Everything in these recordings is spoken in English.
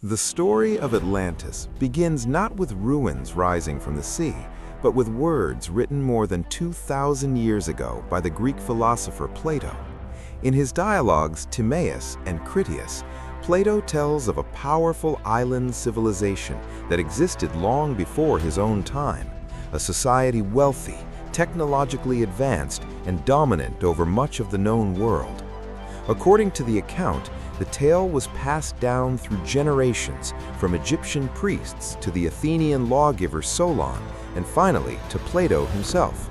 The story of Atlantis begins not with ruins rising from the sea, but with words written more than 2,000 years ago by the Greek philosopher Plato. In his dialogues Timaeus and Critias, Plato tells of a powerful island civilization that existed long before his own time, a society wealthy, technologically advanced, and dominant over much of the known world. According to the account, the tale was passed down through generations, from Egyptian priests to the Athenian lawgiver Solon, and finally to Plato himself.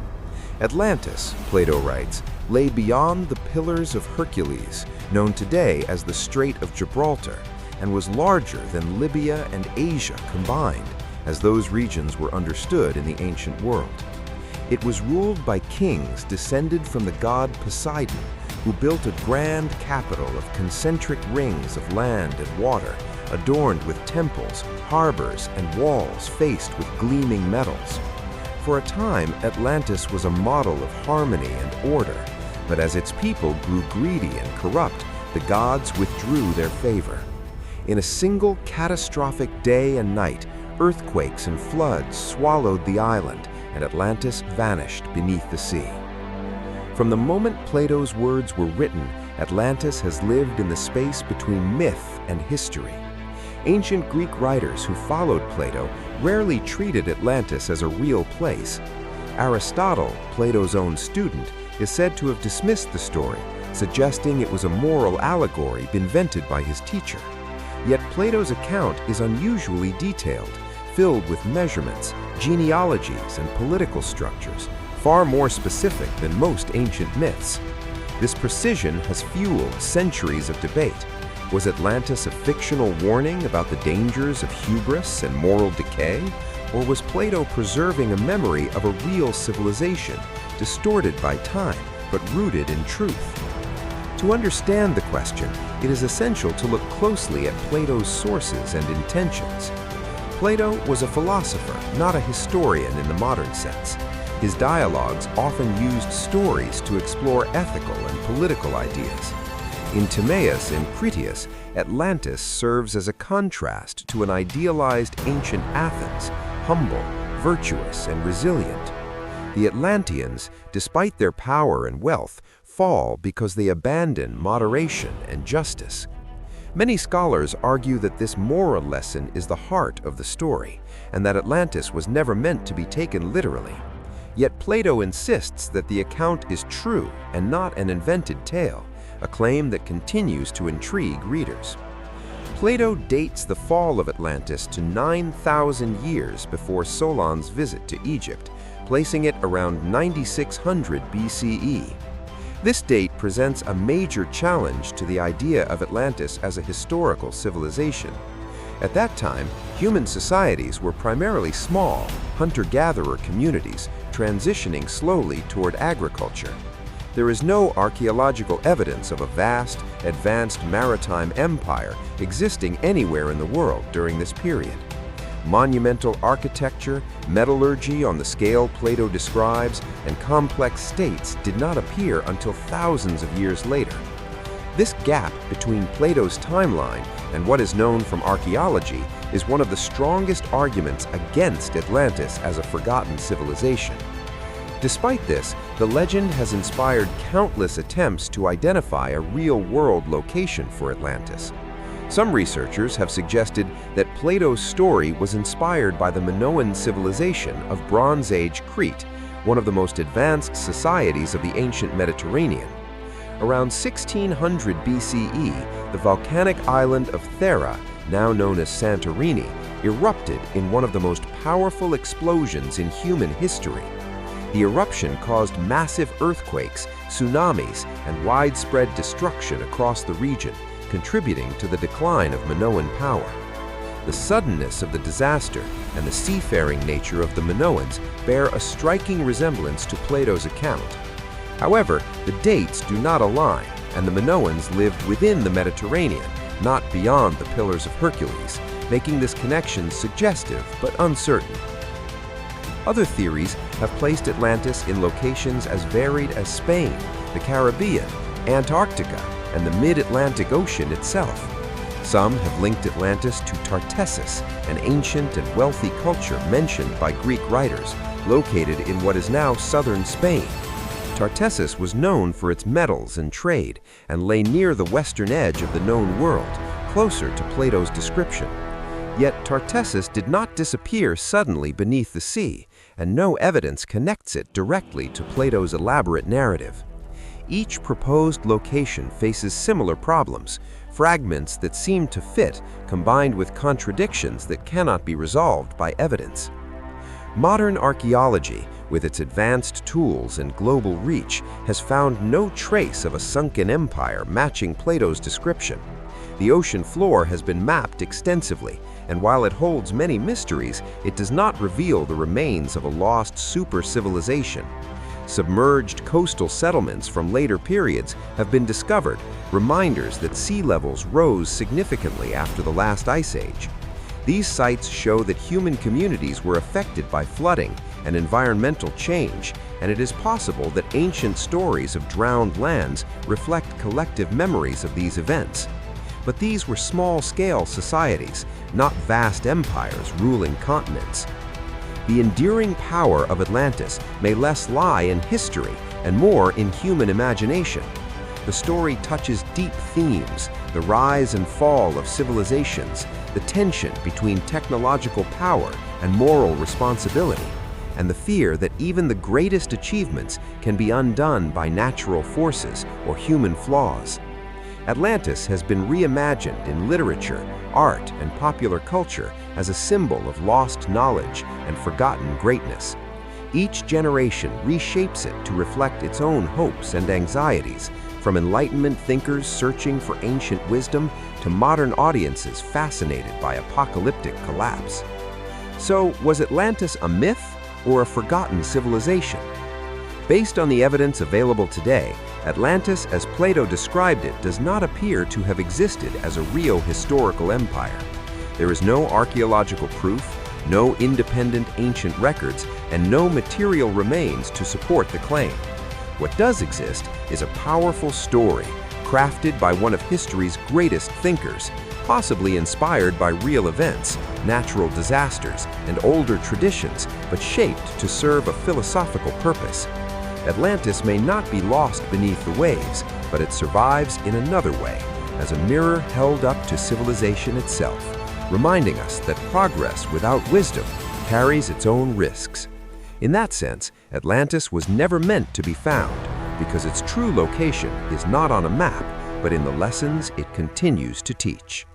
Atlantis, Plato writes, lay beyond the Pillars of Hercules, known today as the Strait of Gibraltar, and was larger than Libya and Asia combined, as those regions were understood in the ancient world. It was ruled by kings descended from the god Poseidon, who built a grand capital of concentric rings of land and water, adorned with temples, harbors, and walls faced with gleaming metals. For a time, Atlantis was a model of harmony and order, but as its people grew greedy and corrupt, the gods withdrew their favor. In a single catastrophic day and night, earthquakes and floods swallowed the island, and Atlantis vanished beneath the sea. From the moment Plato's words were written, Atlantis has lived in the space between myth and history. Ancient Greek writers who followed Plato rarely treated Atlantis as a real place. Aristotle, Plato's own student, is said to have dismissed the story, suggesting it was a moral allegory invented by his teacher. Yet Plato's account is unusually detailed, filled with measurements, genealogies, and political structures, far more specific than most ancient myths. This precision has fueled centuries of debate. Was Atlantis a fictional warning about the dangers of hubris and moral decay? Or was Plato preserving a memory of a real civilization, distorted by time, but rooted in truth? To understand the question, it is essential to look closely at Plato's sources and intentions. Plato was a philosopher, not a historian in the modern sense. His dialogues often used stories to explore ethical and political ideas. In Timaeus and Critias, Atlantis serves as a contrast to an idealized ancient Athens, humble, virtuous, and resilient. The Atlanteans, despite their power and wealth, fall because they abandon moderation and justice. Many scholars argue that this moral lesson is the heart of the story, and that Atlantis was never meant to be taken literally. Yet Plato insists that the account is true and not an invented tale, a claim that continues to intrigue readers. Plato dates the fall of Atlantis to 9,000 years before Solon's visit to Egypt, placing it around 9600 BCE. This date presents a major challenge to the idea of Atlantis as a historical civilization. At that time, human societies were primarily small, hunter-gatherer communities, transitioning slowly toward agriculture. There is no archaeological evidence of a vast, advanced maritime empire existing anywhere in the world during this period. Monumental architecture, metallurgy on the scale Plato describes, and complex states did not appear until thousands of years later. This gap between Plato's timeline and what is known from archaeology is one of the strongest arguments against Atlantis as a forgotten civilization. Despite this, the legend has inspired countless attempts to identify a real-world location for Atlantis. Some researchers have suggested that Plato's story was inspired by the Minoan civilization of Bronze Age Crete, one of the most advanced societies of the ancient Mediterranean. Around 1600 BCE, the volcanic island of Thera, now known as Santorini, erupted in one of the most powerful explosions in human history. The eruption caused massive earthquakes, tsunamis, and widespread destruction across the region, contributing to the decline of Minoan power. The suddenness of the disaster and the seafaring nature of the Minoans bear a striking resemblance to Plato's account. However, the dates do not align, and the Minoans lived within the Mediterranean, not beyond the Pillars of Hercules, making this connection suggestive but uncertain. Other theories have placed Atlantis in locations as varied as Spain, the Caribbean, Antarctica, and the mid-Atlantic Ocean itself. Some have linked Atlantis to Tartessus, an ancient and wealthy culture mentioned by Greek writers, located in what is now southern Spain. Tartessus was known for its metals and trade, and lay near the western edge of the known world, closer to Plato's description. Yet Tartessus did not disappear suddenly beneath the sea, and no evidence connects it directly to Plato's elaborate narrative. Each proposed location faces similar problems, fragments that seem to fit, combined with contradictions that cannot be resolved by evidence. Modern archaeology, with its advanced tools and global reach, has found no trace of a sunken empire matching Plato's description. The ocean floor has been mapped extensively, and while it holds many mysteries, it does not reveal the remains of a lost super-civilization. Submerged coastal settlements from later periods have been discovered, reminders that sea levels rose significantly after the last ice age. These sites show that human communities were affected by flooding and environmental change, and it is possible that ancient stories of drowned lands reflect collective memories of these events. But these were small-scale societies, not vast empires ruling continents. The enduring power of Atlantis may less lie in history and more in human imagination. The story touches deep themes: the rise and fall of civilizations, the tension between technological power and moral responsibility, and the fear that even the greatest achievements can be undone by natural forces or human flaws. Atlantis has been reimagined in literature, art, and popular culture as a symbol of lost knowledge and forgotten greatness. Each generation reshapes it to reflect its own hopes and anxieties, from Enlightenment thinkers searching for ancient wisdom to modern audiences fascinated by apocalyptic collapse. So, was Atlantis a myth or a forgotten civilization? Based on the evidence available today, Atlantis, as Plato described it, does not appear to have existed as a real historical empire. There is no archaeological proof, no independent ancient records, and no material remains to support the claim. What does exist is a powerful story, crafted by one of history's greatest thinkers, possibly inspired by real events, natural disasters, and older traditions, but shaped to serve a philosophical purpose. Atlantis may not be lost beneath the waves, but it survives in another way, as a mirror held up to civilization itself, reminding us that progress without wisdom carries its own risks. In that sense, Atlantis was never meant to be found, because its true location is not on a map, but in the lessons it continues to teach.